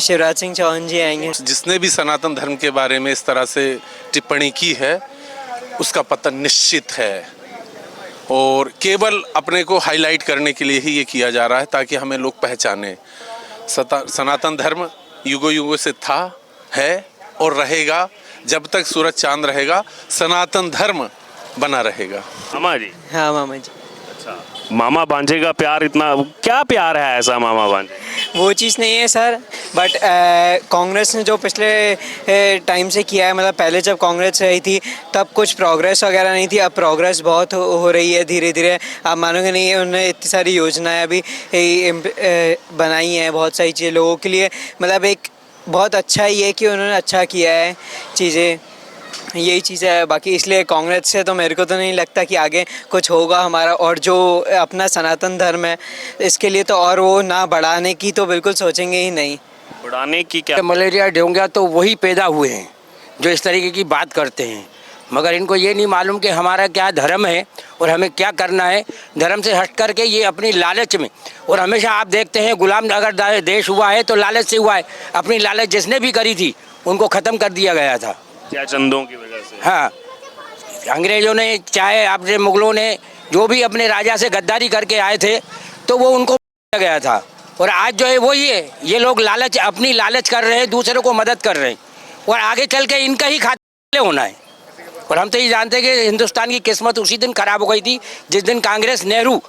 शिवराज सिंह चौहान जी आएंगे। जिसने भी सनातन धर्म के बारे में इस तरह से टिप्पणी की है उसका पतन निश्चित है और केवल अपने को हाईलाइट करने के लिए ही ये किया जा रहा है ताकि हमें लोग पहचाने। सनातन धर्म युगों युगों से था, है और रहेगा। जब तक सूरज चांद रहेगा सनातन धर्म बना रहेगा। मामा जी। हाँ मामा जी। अच्छा, मामा भांजे का प्यार इतना क्या प्यार है ऐसा मामा भांजे? वो चीज़ नहीं है सर, बट कांग्रेस ने जो पिछले टाइम से किया है, मतलब पहले जब कांग्रेस रही थी तब कुछ प्रोग्रेस वगैरह नहीं थी। अब प्रोग्रेस बहुत हो रही है धीरे धीरे। आप मानोगे नहीं, उन्होंने इतनी सारी योजनाएं अभी बनाई हैं, बहुत सारी चीज़ें लोगों के लिए। मतलब एक बहुत अच्छा ही है कि उन्होंने अच्छा किया है चीज़ें, यही चीज़ है। बाकी इसलिए कांग्रेस से तो मेरे को तो नहीं लगता कि आगे कुछ होगा हमारा। और जो अपना सनातन धर्म है इसके लिए तो और वो ना बढ़ाने की तो बिल्कुल सोचेंगे ही नहीं। बढ़ाने की क्या? मलेरिया डेंगू तो वही पैदा हुए हैं जो इस तरीके की बात करते हैं, मगर इनको ये नहीं मालूम कि हमारा क्या धर्म है और हमें क्या करना है। धर्म से हट करके ये अपनी लालच में, और हमेशा आप देखते हैं गुलाम अगर देश हुआ है तो लालच से हुआ है। अपनी लालच जिसने भी करी थी उनको ख़त्म कर दिया गया था। क्या चंदों की वजह से? हाँ, अंग्रेज़ों ने चाहे आपने मुग़लों ने जो भी अपने राजा से गद्दारी करके आए थे तो वो उनको दिया गया था। और आज जो है वही है, ये लोग लालच, अपनी लालच कर रहे हैं, दूसरों को मदद कर रहे हैं और आगे चल के इनका ही खाते होना है। और हम तो ये जानते हैं कि हिंदुस्तान की किस्मत उसी दिन खराब हो गई थी जिस दिन कांग्रेस नेहरू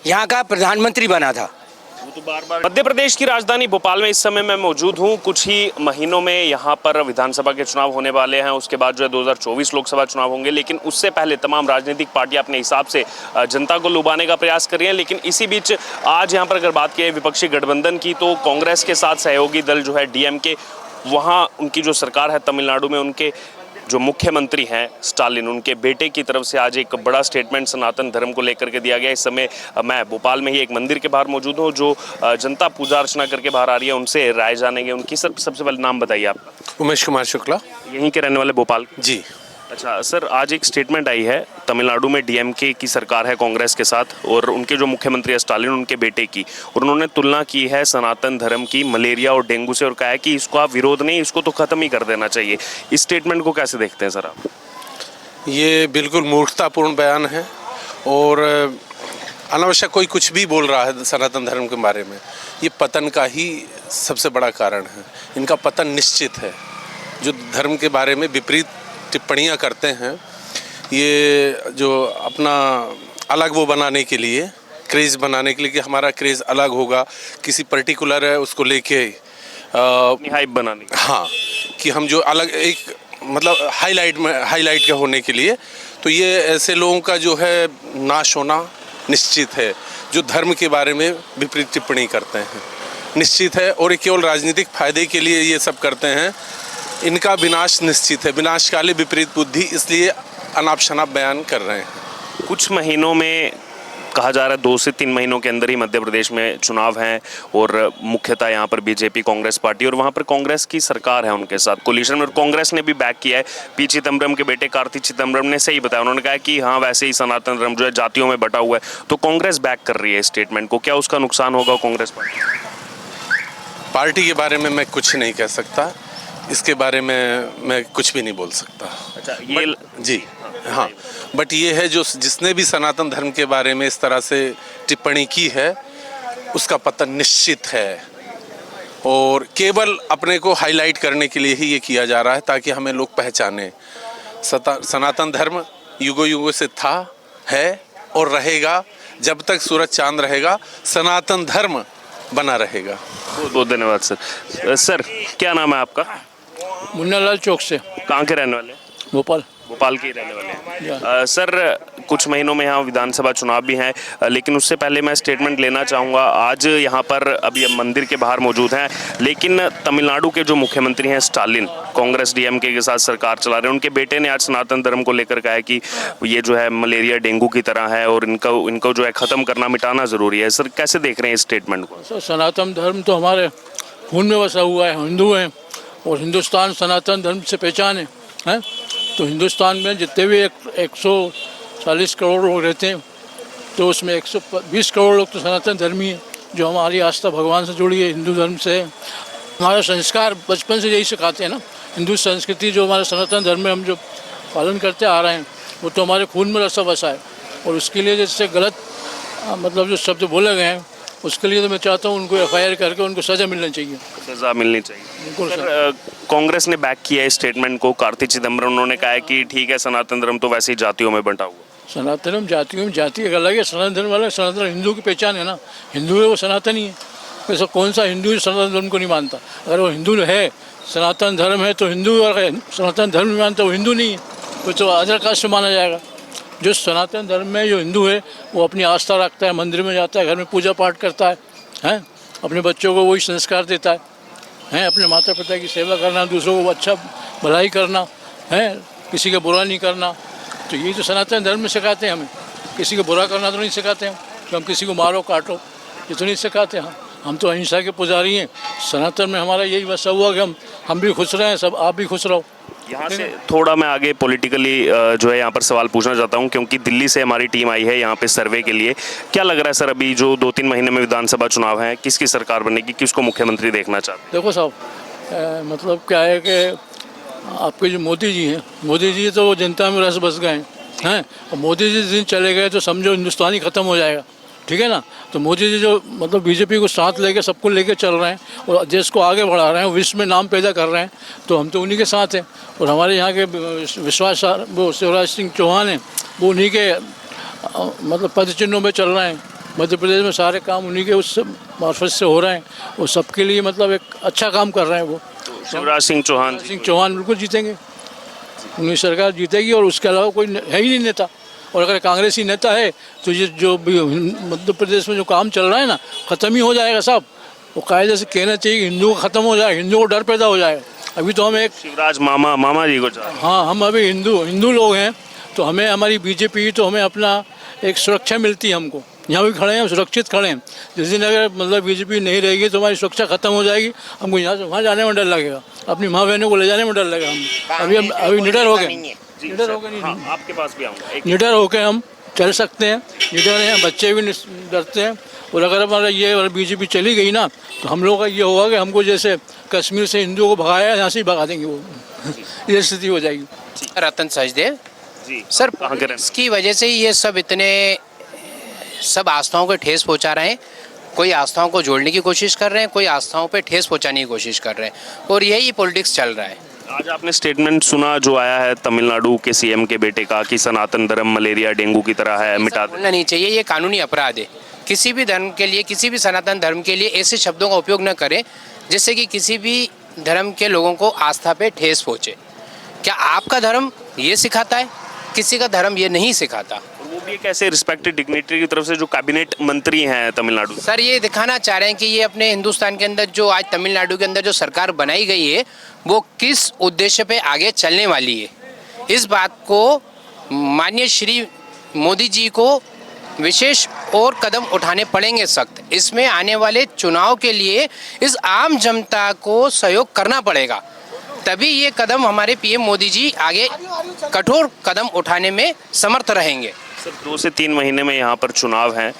यहाँ का प्रधानमंत्री बना था। मध्य प्रदेश की राजधानी भोपाल में इस समय मैं मौजूद हूं। कुछ ही महीनों में यहां पर विधानसभा के चुनाव होने वाले हैं, उसके बाद जो है 2024 लोकसभा चुनाव होंगे। लेकिन उससे पहले तमाम राजनीतिक पार्टियां अपने हिसाब से जनता को लुभाने का प्रयास कर रही हैं। लेकिन इसी बीच आज यहां पर अगर बात की विपक्षी गठबंधन की, तो कांग्रेस के साथ सहयोगी दल जो है डीएमके, वहाँ उनकी जो सरकार है तमिलनाडु में, उनके जो मुख्यमंत्री हैं स्टालिन, उनके बेटे की तरफ से आज एक बड़ा स्टेटमेंट सनातन धर्म को लेकर के दिया गया। इस समय मैं भोपाल में ही एक मंदिर के बाहर मौजूद हूँ। जो जनता पूजा अर्चना करके बाहर आ रही है उनसे राय जानेंगे। उनकी सबसे पहले नाम बताइए आपका। उमेश कुमार शुक्ला। यहीं के रहने वाले भोपाल के? जी। अच्छा सर, आज एक स्टेटमेंट आई है तमिलनाडु में, डीएमके की सरकार है कांग्रेस के साथ, और उनके जो मुख्यमंत्री है स्टालिन, उनके बेटे की, और उन्होंने तुलना की है सनातन धर्म की मलेरिया और डेंगू से और कहा है कि इसको आप विरोध नहीं, इसको तो ख़त्म ही कर देना चाहिए। इस स्टेटमेंट को कैसे देखते हैं सर आप? ये बिल्कुल मूर्खतापूर्ण बयान है और अनावश्यक कोई कुछ भी बोल रहा है सनातन धर्म के बारे में। ये पतन का ही सबसे बड़ा कारण है। इनका पतन निश्चित है। जो धर्म के बारे में विपरीत टिप्पणियां करते हैं, ये जो अपना अलग वो बनाने के लिए, क्रेज़ बनाने के लिए कि हमारा क्रेज़ अलग होगा, किसी पर्टिकुलर है उसको लेके हाइप बनाने। हाँ, कि हम जो अलग एक मतलब हाईलाइट के होने के लिए, तो ये ऐसे लोगों का जो है नाश होना निश्चित है जो धर्म के बारे में विपरीत टिप्पणी करते हैं, निश्चित है। और ये केवल राजनीतिक फायदे के लिए ये सब करते हैं। इनका विनाश निश्चित है। विनाशकाले विपरीत बुद्धि, इसलिए अनाप शनाप बयान कर रहे हैं। कुछ महीनों में कहा जा रहा है 2 से 3 महीनों के अंदर ही मध्य प्रदेश में चुनाव हैं और मुख्यतः यहाँ पर बीजेपी कांग्रेस पार्टी, और वहाँ पर कांग्रेस की सरकार है उनके साथ कोलिशन में, और कांग्रेस ने भी बैक किया है। पी चिदम्बरम के बेटे कार्ति चिदम्बरम ने सही बताया, उन्होंने कहा कि हाँ वैसे ही सनातन धर्म जो है जातियों में बटा हुआ है। तो कांग्रेस बैक कर रही है स्टेटमेंट को, क्या उसका नुकसान होगा कांग्रेस पार्टी के बारे में मैं कुछ नहीं कह सकता, इसके बारे में मैं कुछ भी नहीं बोल सकता। अच्छा ये जी हाँ, बट ये है जो जिसने भी सनातन धर्म के बारे में इस तरह से टिप्पणी की है उसका पतन निश्चित है और केवल अपने को हाईलाइट करने के लिए ही ये किया जा रहा है ताकि हमें लोग पहचाने। सनातन धर्म युगों युगों से था, है और रहेगा। जब तक सूरज चांद रहेगा सनातन धर्म बना रहेगा। बहुत बहुत धन्यवाद सर। सर क्या नाम है आपका? मुन्नालाल चौक से। कहाँ के रहने वाले? भोपाल। भोपाल के ही रहने वाले हैं। सर कुछ महीनों में यहाँ विधानसभा चुनाव भी हैं, लेकिन उससे पहले मैं स्टेटमेंट लेना चाहूँगा। आज यहाँ पर अभी मंदिर के बाहर मौजूद हैं, लेकिन तमिलनाडु के जो मुख्यमंत्री हैं स्टालिन, कांग्रेस डीएमके के साथ सरकार चला रहे हैं, उनके बेटे ने आज सनातन धर्म को लेकर कहा है कि ये जो है मलेरिया डेंगू की तरह है और इनको जो है ख़त्म करना, मिटाना ज़रूरी है। सर कैसे देख रहे हैं इस स्टेटमेंट को? सर सनातन धर्म तो हमारे खून में बसा हुआ है, हिंदू हैं और हिंदुस्तान सनातन धर्म से पहचान है। तो हिंदुस्तान में जितने भी 140 करोड़ लोग रहते हैं तो उसमें 120 करोड़ लोग तो सनातन धर्मी हैं, जो हमारी आस्था भगवान से जुड़ी है, हिंदू धर्म से। हमारा संस्कार बचपन से यही सिखाते हैं ना, हिंदू संस्कृति जो हमारे सनातन धर्म में हम जो पालन करते आ रहे हैं वो तो हमारे खून में रसा बसा है। और उसके लिए जैसे गलत मतलब जो शब्द बोले गए हैं उसके लिए तो मैं चाहता हूँ उनको FIR करके उनको सज़ा मिलनी चाहिए। सजा मिलनी चाहिए। बिल्कुल सर। सर, कांग्रेस ने बैक किया है स्टेटमेंट को। कार्ति चिदम्बरम उन्होंने कहा है कि ठीक है, सनातन धर्म तो वैसे ही जातियों में बंटा हुआ। सनातन धर्म जातियों में जाति एक अलग है, सनातन धर्म वाला सनातन धर्म हिंदू की पहचान है ना, हिंदू है वो सनातन ही है। वैसे कौन सा हिंदू सनातन धर्म को नहीं मानता? अगर वो हिंदू है, सनातन धर्म है तो हिंदू, अगर सनातन धर्म नहीं मानता वो हिंदू नहीं है, वो तो अदर कास्ट माना जाएगा। जो सनातन धर्म में जो हिंदू है वो अपनी आस्था रखता है, मंदिर में जाता है, घर में पूजा पाठ करता है, हैं अपने बच्चों को वही संस्कार देता है अपने माता पिता की सेवा करना, दूसरों को अच्छा भलाई करना है, किसी का बुरा नहीं करना। तो ये तो सनातन धर्म में सिखाते हैं हमें। किसी को बुरा करना तो नहीं सिखाते हम कि हम किसी को मारो काटो, ये तो नहीं सिखाते। हम तो अहिंसा के पुजारी हैं। सनातन में हमारा यही बसा हुआ कि हम भी खुश रहें, सब आप भी खुश रहो। यहाँ से थोड़ा मैं आगे पॉलिटिकली जो है यहाँ पर सवाल पूछना चाहता हूँ, क्योंकि दिल्ली से हमारी टीम आई है यहाँ पे सर्वे के लिए। क्या लग रहा है सर, अभी जो 2-3 महीने में विधानसभा चुनाव है, किसकी सरकार बनेगी, किसको मुख्यमंत्री देखना चाहते हैं? देखो साहब, मतलब क्या है कि आपके जो मोदी जी हैं, मोदी जी तो जनता में रस बस गए हैं और मोदी जी जिस दिन चले गए तो समझो हिंदुस्तान ही ख़त्म हो जाएगा। ठीक है ना? तो मोदी जी जो मतलब बीजेपी को साथ लेके सबको लेके चल रहे हैं और देश को आगे बढ़ा रहे हैं, विश्व में नाम पैदा कर रहे हैं, तो हम तो उन्हीं के साथ हैं। और हमारे यहाँ के विश्वास वो शिवराज सिंह चौहान हैं, वो उन्हीं के मतलब पद चिन्हों में चल रहे हैं। मध्य प्रदेश में सारे काम उन्हीं के उस मार्फत से हो रहे हैं और सबके लिए मतलब एक अच्छा काम कर रहे हैं वो। शिवराज सिंह चौहान बिल्कुल जीतेंगे, उनकी सरकार जीतेगी और उसके अलावा कोई है ही नहीं नेता। और अगर कांग्रेसी नेता है तो ये जो मध्य प्रदेश में जो काम चल रहा है ना, ख़त्म ही हो जाएगा साहब। वो कायदे से कहना चाहिए कि हिंदू को ख़त्म हो जाए, हिंदू को डर पैदा हो जाएगा। अभी तो हम एक शिवराज मामा जी को हाँ, हम अभी हिंदू लोग हैं तो हमें हमारी बीजेपी तो हमें अपना एक सुरक्षा मिलती है। हमको यहाँ भी खड़े हैं, सुरक्षित खड़े हैं। जिस दिन अगर मतलब बीजेपी नहीं रहेगी तो हमारी सुरक्षा खत्म हो जाएगी। हमको यहाँ से वहाँ जाने में डर लगेगा, अपनी माँ बहनों को ले जाने में डर लगेगा। हम अभी निडर हो गए, निडर हो गए, आपके पास भी आऊँगा। निडर होकर हम चल सकते हैं, निडर हैं, बच्चे भी डरते हैं। और अगर हमारा ये बीजेपी चली गई ना तो हम लोग का ये होगा कि हमको जैसे कश्मीर से हिंदुओं को भगाया यहाँ से ही भगा देंगे वो ये स्थिति हो जाएगी। रतन सचदेव जी सर, कहाँ के रहने इसकी वजह से ये सब इतने सब आस्थाओं को ठेस पहुंचा रहे हैं। कोई आस्थाओं को जोड़ने की कोशिश कर रहे हैं, कोई आस्थाओं पे ठेस पहुंचाने की कोशिश कर रहे हैं और यही पॉलिटिक्स चल रहा है। आज आपने स्टेटमेंट सुना जो आया है तमिलनाडु के सीएम के बेटे का कि सनातन धर्म मलेरिया डेंगू की तरह है, मिटा दे। बोलना नहीं चाहिए, ये कानूनी अपराध है। किसी भी धर्म के लिए, किसी भी सनातन धर्म के लिए ऐसे शब्दों का उपयोग न करें जिससे कि किसी भी धर्म के लोगों को आस्था पे ठेस पहुँचे। क्या आपका धर्म ये सिखाता है? किसी का धर्म ये नहीं सिखाता। वो भी एक ऐसे रिस्पेक्टेड डिग्निटरी की तरफ से जो कैबिनेट मंत्री हैं तमिलनाडु। सर, ये दिखाना चाह रहे हैं कि ये अपने हिंदुस्तान के अंदर जो आज तमिलनाडु के अंदर जो सरकार बनाई गई है वो किस उद्देश्य पे आगे चलने वाली है। इस बात को माननीय श्री मोदी जी को विशेष और कदम उठाने पड़ेंगे सख्त। इसमें आने वाले चुनाव के लिए इस आम जनता को सहयोग करना पड़ेगा, तभी ये कदम हमारे पीएम मोदी जी आगे कठोर कदम उठाने में समर्थ रहेंगे। सर 2 से 3 महीने में यहाँ पर चुनाव हैं,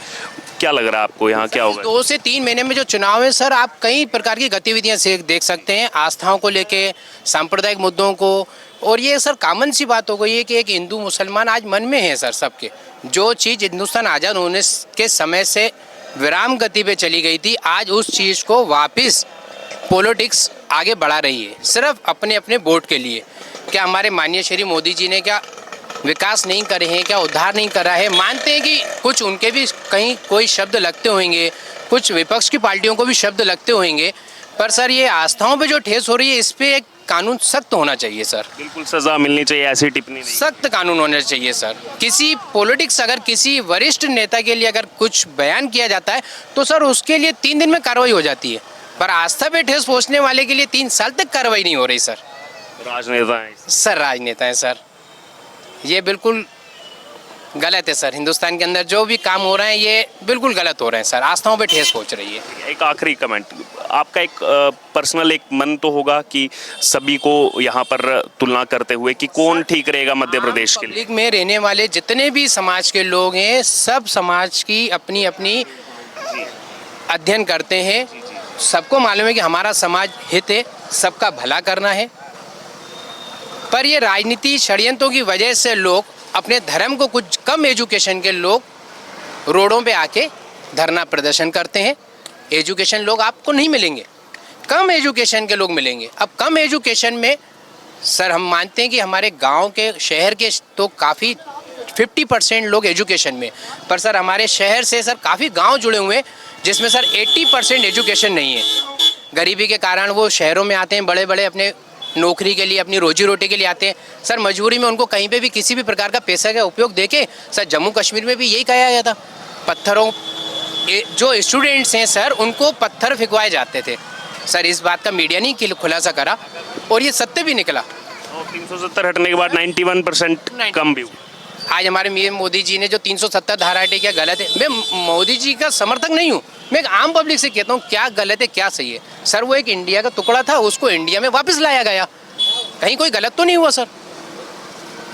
क्या लग रहा है आपको यहाँ क्या होगा? 2 से 3 महीने में जो चुनाव है सर, आप कई प्रकार की गतिविधियां से देख सकते हैं, आस्थाओं को लेके, सांप्रदायिक मुद्दों को। और ये सर कॉमन सी बात हो गई है कि एक हिंदू मुसलमान आज मन में है सर सबके। जो चीज़ हिंदुस्तान आज़ाद होने के समय से विराम गति पे चली गई थी, आज उस चीज़ को वापस पॉलिटिक्स आगे बढ़ा रही है, सिर्फ अपने अपने वोट के लिए। क्या हमारे माननीय श्री मोदी जी ने क्या विकास नहीं करे हैं, क्या उद्धार नहीं करा है? मानते हैं कि कुछ उनके भी कहीं कोई शब्द लगते होंगे, कुछ विपक्ष की पार्टियों को भी शब्द लगते होंगे, पर सर ये आस्थाओं पे जो ठेस हो रही है इस पे एक कानून सख्त होना चाहिए सर। बिल्कुल सजा मिलनी चाहिए, ऐसी टिप्पणी नहीं। सख्त कानून होना चाहिए सर। किसी पॉलिटिक्स अगर किसी वरिष्ठ नेता के लिए अगर कुछ बयान किया जाता है तो सर उसके लिए 3 दिन में कार्रवाई हो जाती है, पर आस्था पे ठेस पहुँचने वाले के लिए 3 साल तक कार्रवाई नहीं हो रही सर। राजनेता हैं सर, राजनेता है सर, ये बिल्कुल गलत है सर। हिंदुस्तान के अंदर जो भी काम हो रहे हैं ये बिल्कुल गलत हो रहे हैं सर, आस्थाओं पे ठेस पहुंच रही है। एक आखिरी कमेंट, आपका एक पर्सनल एक मन तो होगा कि सभी को यहाँ पर तुलना करते हुए कि कौन ठीक रहेगा मध्य प्रदेश के लिए? पब्लिक में रहने वाले जितने भी समाज के लोग हैं, सब समाज की अपनी अपनी अध्ययन करते हैं सबको मालूम है कि हमारा समाज हित है, सबका भला करना है, पर ये राजनीति षड्यंत्रों की वजह से लोग अपने धर्म को, कुछ कम एजुकेशन के लोग रोडों पे आके धरना प्रदर्शन करते हैं। एजुकेशन लोग आपको नहीं मिलेंगे, कम एजुकेशन के लोग मिलेंगे। अब कम एजुकेशन में सर हम मानते हैं कि हमारे गांव के, शहर के तो काफ़ी 50% लोग एजुकेशन में, पर सर हमारे शहर से सर काफ़ी गांव जुड़े हुए हैं जिसमें सर 80% एजुकेशन नहीं है। गरीबी के कारण वो शहरों में आते हैं, बड़े बड़े अपने नौकरी के लिए, अपनी रोजी रोटी के लिए आते हैं। सर मजबूरी में उनको कहीं पे भी किसी भी प्रकार का पैसा का उपयोग देके, सर जम्मू कश्मीर में भी यही कहा गया था, पत्थरों, जो स्टूडेंट्स हैं सर उनको पत्थर फेंकवाए जाते थे। सर इस बात का मीडिया ने खुलासा करा और ये सत्य भी निकला। और 370 हटने के बाद 91% कम भी हुआ। आज हमारे मोदी जी ने जो 370 धारा हटाई, क्या गलत है? मैं मोदी जी का समर्थक नहीं हूँ, मैं एक आम पब्लिक से कहता हूँ क्या गलत है क्या सही है। सर वो एक इंडिया का टुकड़ा था, उसको इंडिया में वापस लाया गया, कहीं कोई गलत तो नहीं हुआ सर।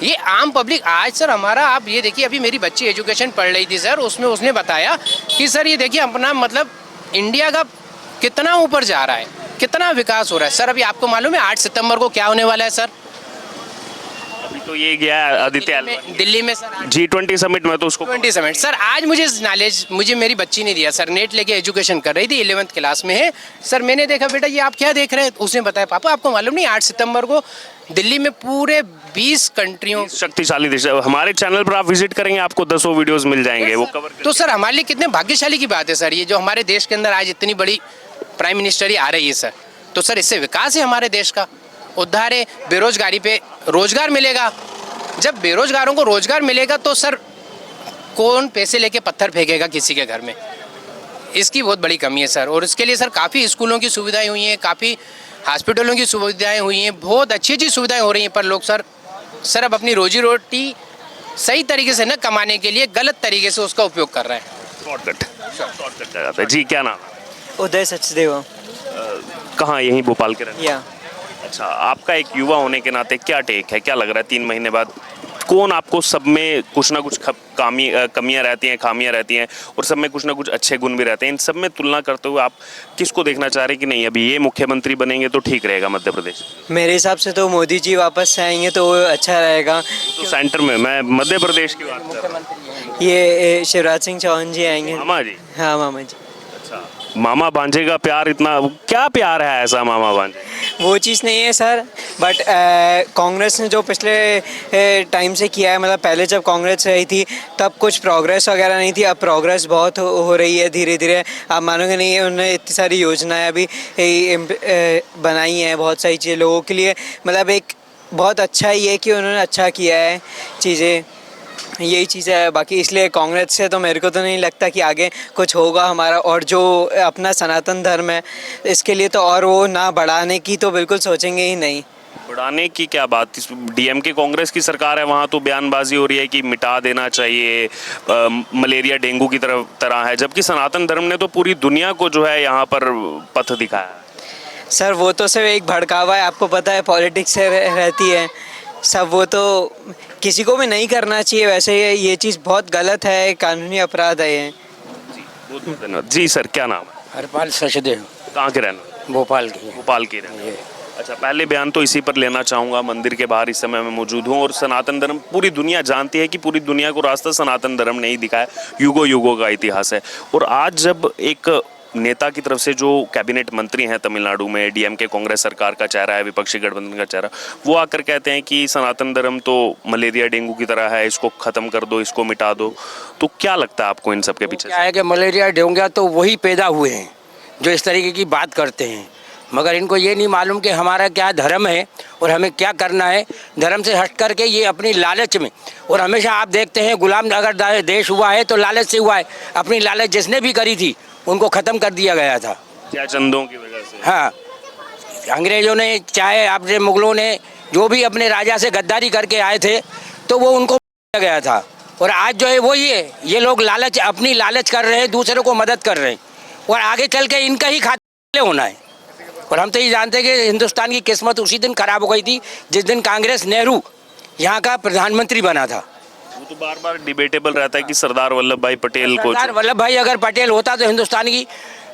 ये आम पब्लिक आज सर हमारा, आप ये देखिए, अभी मेरी बच्ची एजुकेशन पढ़ रही थी सर, उसमें उसने बताया कि सर ये देखिए अपना मतलब इंडिया का कितना ऊपर जा रहा है, कितना विकास हो रहा है। सर अभी आपको मालूम है 8 सितंबर को क्या होने वाला है सर? अभी तो ये गया है आदित्य दिल्ली में सर G20 समिट में, तो उसको 20 समिट। सर आज मुझे नॉलेज, मुझे मेरी बच्ची ने दिया सर, नेट लेके एजुकेशन कर रही थी, 11th क्लास में है सर। मैंने देखा बेटा ये आप क्या देख रहे हैं, उसने बताया पापा आपको मालूम नहीं 8 सितंबर को दिल्ली में पूरे 20 कंट्रियों, शक्तिशाली देश। हमारे चैनल पर आप विजिट करेंगे, आपको 10 वीडियोस मिल जाएंगे, वो कवर तो सर हमारे लिए कितने भाग्यशाली की बात है सर, ये जो हमारे देश के अंदर आज इतनी बड़ी प्राइम मिनिस्टर ही आ रही है सर। तो सर इससे विकास है हमारे देश का, उद्धार है, बेरोजगारी पे रोजगार मिलेगा। जब बेरोजगारों को रोजगार मिलेगा तो सर कौन पैसे लेके पत्थर फेंकेगा किसी के घर में? इसकी बहुत बड़ी कमी है सर। और इसके लिए सर काफ़ी स्कूलों की सुविधाएं हुई हैं, काफ़ी हॉस्पिटलों की सुविधाएं हुई हैं, बहुत अच्छी अच्छी सुविधाएं हो रही हैं, पर लोग सर अब अपनी रोजी रोटी सही तरीके से न कमाने के लिए गलत तरीके से उसका उपयोग कर रहे हैं। शॉर्टकट जाता है। जी क्या नाम है? उदय सचदेवा। कहाँ? यहीं भोपाल के रहने? या अच्छा, आपका एक युवा होने के नाते क्या टेक है, क्या लग रहा है 3 महीने बाद कौन आपको सब में कुछ ना कुछ कमियां रहती हैं, खामियां रहती हैं, और सब में कुछ ना कुछ अच्छे गुण भी रहते हैं, इन सब में तुलना करते हुए आप किसको देखना चाह रहे हैं कि नहीं अभी ये मुख्यमंत्री बनेंगे तो ठीक रहेगा मध्य प्रदेश? मेरे हिसाब से तो मोदी जी वापस से आएंगे तो अच्छा रहेगा। तो सेंटर में, मैं मध्य प्रदेश की बात कर रहा हूँ। ये शिवराज सिंह चौहान जी आएंगे। मामा जी? हाँ मामा जी। अच्छा, मामा भांजे का प्यार, इतना क्या प्यार है ऐसा मामा भांजे? वो चीज़ नहीं है सर, बट कांग्रेस ने जो पिछले टाइम से किया है, मतलब पहले जब कांग्रेस रही थी तब कुछ प्रोग्रेस वगैरह नहीं थी, अब प्रोग्रेस बहुत हो रही है धीरे धीरे। आप मानोगे नहीं, उन्होंने इतनी सारी योजनाएं अभी बनाई हैं, बहुत सारी चीज़ें लोगों के लिए, मतलब एक बहुत अच्छा ही है कि उन्होंने अच्छा किया है चीज़ें, यही चीज़ है। बाकी इसलिए कांग्रेस से तो मेरे को तो नहीं लगता कि आगे कुछ होगा हमारा, और जो अपना सनातन धर्म है इसके लिए तो और वो ना बढ़ाने की तो बिल्कुल सोचेंगे ही नहीं। बढ़ाने की क्या बात? डीएमके कांग्रेस की सरकार है, वहाँ तो बयानबाजी हो रही है कि मिटा देना चाहिए, मलेरिया डेंगू की तरह है, जबकि सनातन धर्म ने तो पूरी दुनिया को जो है यहाँ पर पथ दिखाया है। सर वो तो सिर्फ एक भड़कावा है, आपको पता है पॉलिटिक्स से रहती है सब, वो तो किसी को भी नहीं करना चाहिए। वैसे ये चीज़ बहुत गलत है, कानूनी अपराध है ये। बहुत धन्यवाद। जी सर क्या नाम है? हरपाल सचदेव, कहाँ के रहना? भोपाल की। भोपाल के रहना। अच्छा, पहले बयान तो इसी पर लेना चाहूँगा। मंदिर के बाहर इस समय मैं मौजूद हूँ और सनातन धर्म, पूरी दुनिया जानती है कि पूरी दुनिया को रास्ता सनातन धर्म ने ही दिखाया, युगों युगों का इतिहास है। और आज जब एक नेता की तरफ से जो कैबिनेट मंत्री हैं तमिलनाडु में, डीएमके कांग्रेस सरकार का चेहरा है, विपक्षी गठबंधन का चेहरा, वो आकर कहते हैं कि सनातन धर्म तो मलेरिया डेंगू की तरह है, इसको ख़त्म कर दो, इसको मिटा दो, तो क्या लगता है आपको इन सब के पीछे? क्या है कि मलेरिया डेंगू तो वही पैदा हुए हैं जो इस तरीके की बात करते हैं, मगर इनको ये नहीं मालूम कि हमारा क्या धर्म है और हमें क्या करना है। धर्म से हट करके ये अपनी लालच में, और हमेशा आप देखते हैं गुलाम अगर देश हुआ है तो लालच से हुआ है। अपनी लालच जिसने भी करी थी उनको ख़त्म कर दिया गया था। क्या चंदों की वजह से? हाँ, अंग्रेज़ों ने, चाहे आपने मुग़लों ने, जो भी अपने राजा से गद्दारी करके आए थे तो वो उनको दिया गया था। और आज जो है वही है, ये लोग लालच, अपनी लालच कर रहे हैं, दूसरों को मदद कर रहे हैं, और आगे चल के इनका ही खात्मा होना है। और हम तो ये जानते हैं कि हिंदुस्तान की किस्मत उसी दिन खराब हो गई थी जिस दिन कांग्रेस नेहरू यहाँ का प्रधानमंत्री बना था। वो तो बार बार डिबेटेबल रहता है कि सरदार वल्लभ भाई पटेल को, सरदार वल्लभ भाई अगर पटेल होता तो हिंदुस्तान की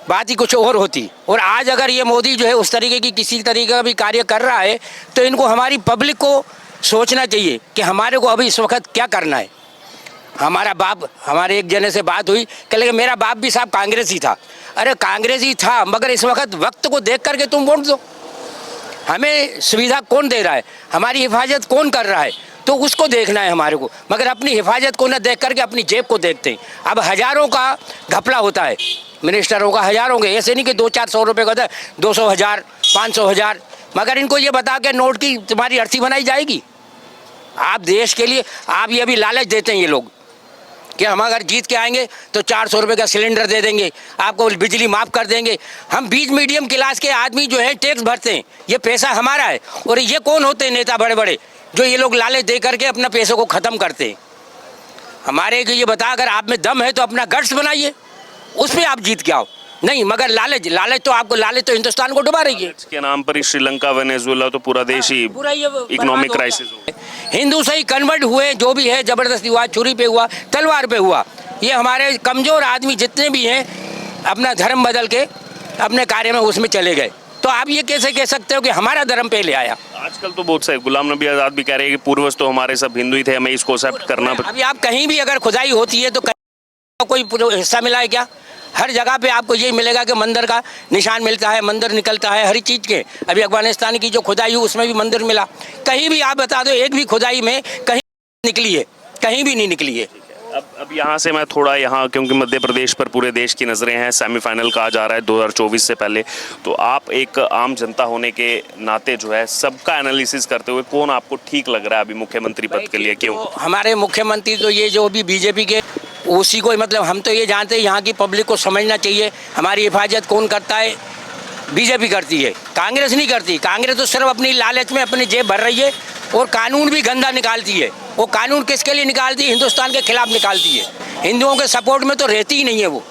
बात ही कुछ और होती। और आज अगर ये मोदी जो है उस तरीके की किसी तरीके का भी कार्य कर रहा है तो इनको हमारी पब्लिक को सोचना चाहिए कि हमारे को अभी इस वक्त क्या करना है। हमारा बाप, हमारे एक जने से बात हुई, कह लगे मेरा बाप भी साहब कांग्रेसी था। अरे कांग्रेसी था, मगर इस वक्त वक्त को देख करके तुम वोट दो। हमें सुविधा कौन दे रहा है, हमारी हिफाजत कौन कर रहा है, तो उसको देखना है हमारे को। मगर अपनी हिफाजत को न देख करके अपनी जेब को देखते हैं। अब हज़ारों का घपला होता है, मिनिस्टरों का हज़ारों के, ऐसे नहीं कि 200-400 रुपये का था, 200,000 500,000। मगर इनको ये बता के नोट की तुम्हारी अर्थी बनाई जाएगी। आप देश के लिए आप ये भी लालच देते हैं ये लोग कि हम अगर जीत के आएंगे तो 400 रुपये का सिलेंडर दे देंगे, आपको बिजली माफ़ कर देंगे। हम बीच मीडियम क्लास के आदमी जो है टैक्स भरते हैं, ये पैसा हमारा है। और ये कौन होते हैं नेता बड़े बड़े जो ये लोग लालच दे करके अपना पैसों को ख़त्म करते हैं। हमारे को ये बता, अगर आप में दम है तो अपना गट्स बनाइए, उस पर आप जीत के आओ। नहीं, मगर लालच तो आपको, लालच तो हिंदुस्तान को डुबा रही है। इसके नाम पर ही श्रीलंका, वेनेजुएला तो पूरा देश ही पूरा ये इकोनॉमिक क्राइसिस हो गया। हिंदू से ही कन्वर्ट हुए, जो भी है ज़बरदस्ती हुआ, छुरी पे हुआ, तलवार पे हुआ। ये हमारे कमज़ोर आदमी जितने भी हैं अपना धर्म बदल के अपने कार्य में उसमें चले गए। तो आप ये कैसे कह सकते हो कि हमारा धर्म पहले आया। आजकल तो बहुत से गुलाम नबी आज़ाद भी कह रहे हैं कि पूर्वज तो हमारे सब हिंदू ही थे, हमें इसको एक्सेप्ट करना। अभी आप कहीं भी अगर खुदाई होती है तो कोई हिस्सा मिला है क्या? हर जगह पे आपको यही मिलेगा कि मंदिर का निशान मिलता है, मंदिर निकलता है हर चीज़ के। अभी अफगानिस्तान की जो खुदाई हुई उसमें भी मंदिर मिला। कहीं भी आप बता दो एक भी खुदाई में कहीं निकली है? कहीं भी नहीं निकली है। अब यहाँ से मैं थोड़ा यहाँ, क्योंकि मध्य प्रदेश पर पूरे देश की नज़रें हैं, सेमीफाइनल कहा जा रहा है 2024 से पहले, तो आप एक आम जनता होने के नाते जो है सबका एनालिसिस करते हुए कौन आपको ठीक लग रहा है अभी मुख्यमंत्री पद के लिए? क्यों? तो हमारे मुख्यमंत्री तो ये जो भी बीजेपी के, उसी को मतलब हम तो ये जानते हैं यहाँ की पब्लिक को समझना चाहिए हमारी हिफाजत कौन करता है। बीजेपी करती है, कांग्रेस नहीं करती। कांग्रेस तो सिर्फ अपनी लालच में अपनी जेब भर रही है और कानून भी गंदा निकालती है। वो कानून किसके लिए निकालती है? हिंदुस्तान के खिलाफ निकालती है। हिंदुओं के सपोर्ट में तो रहती ही नहीं है वो।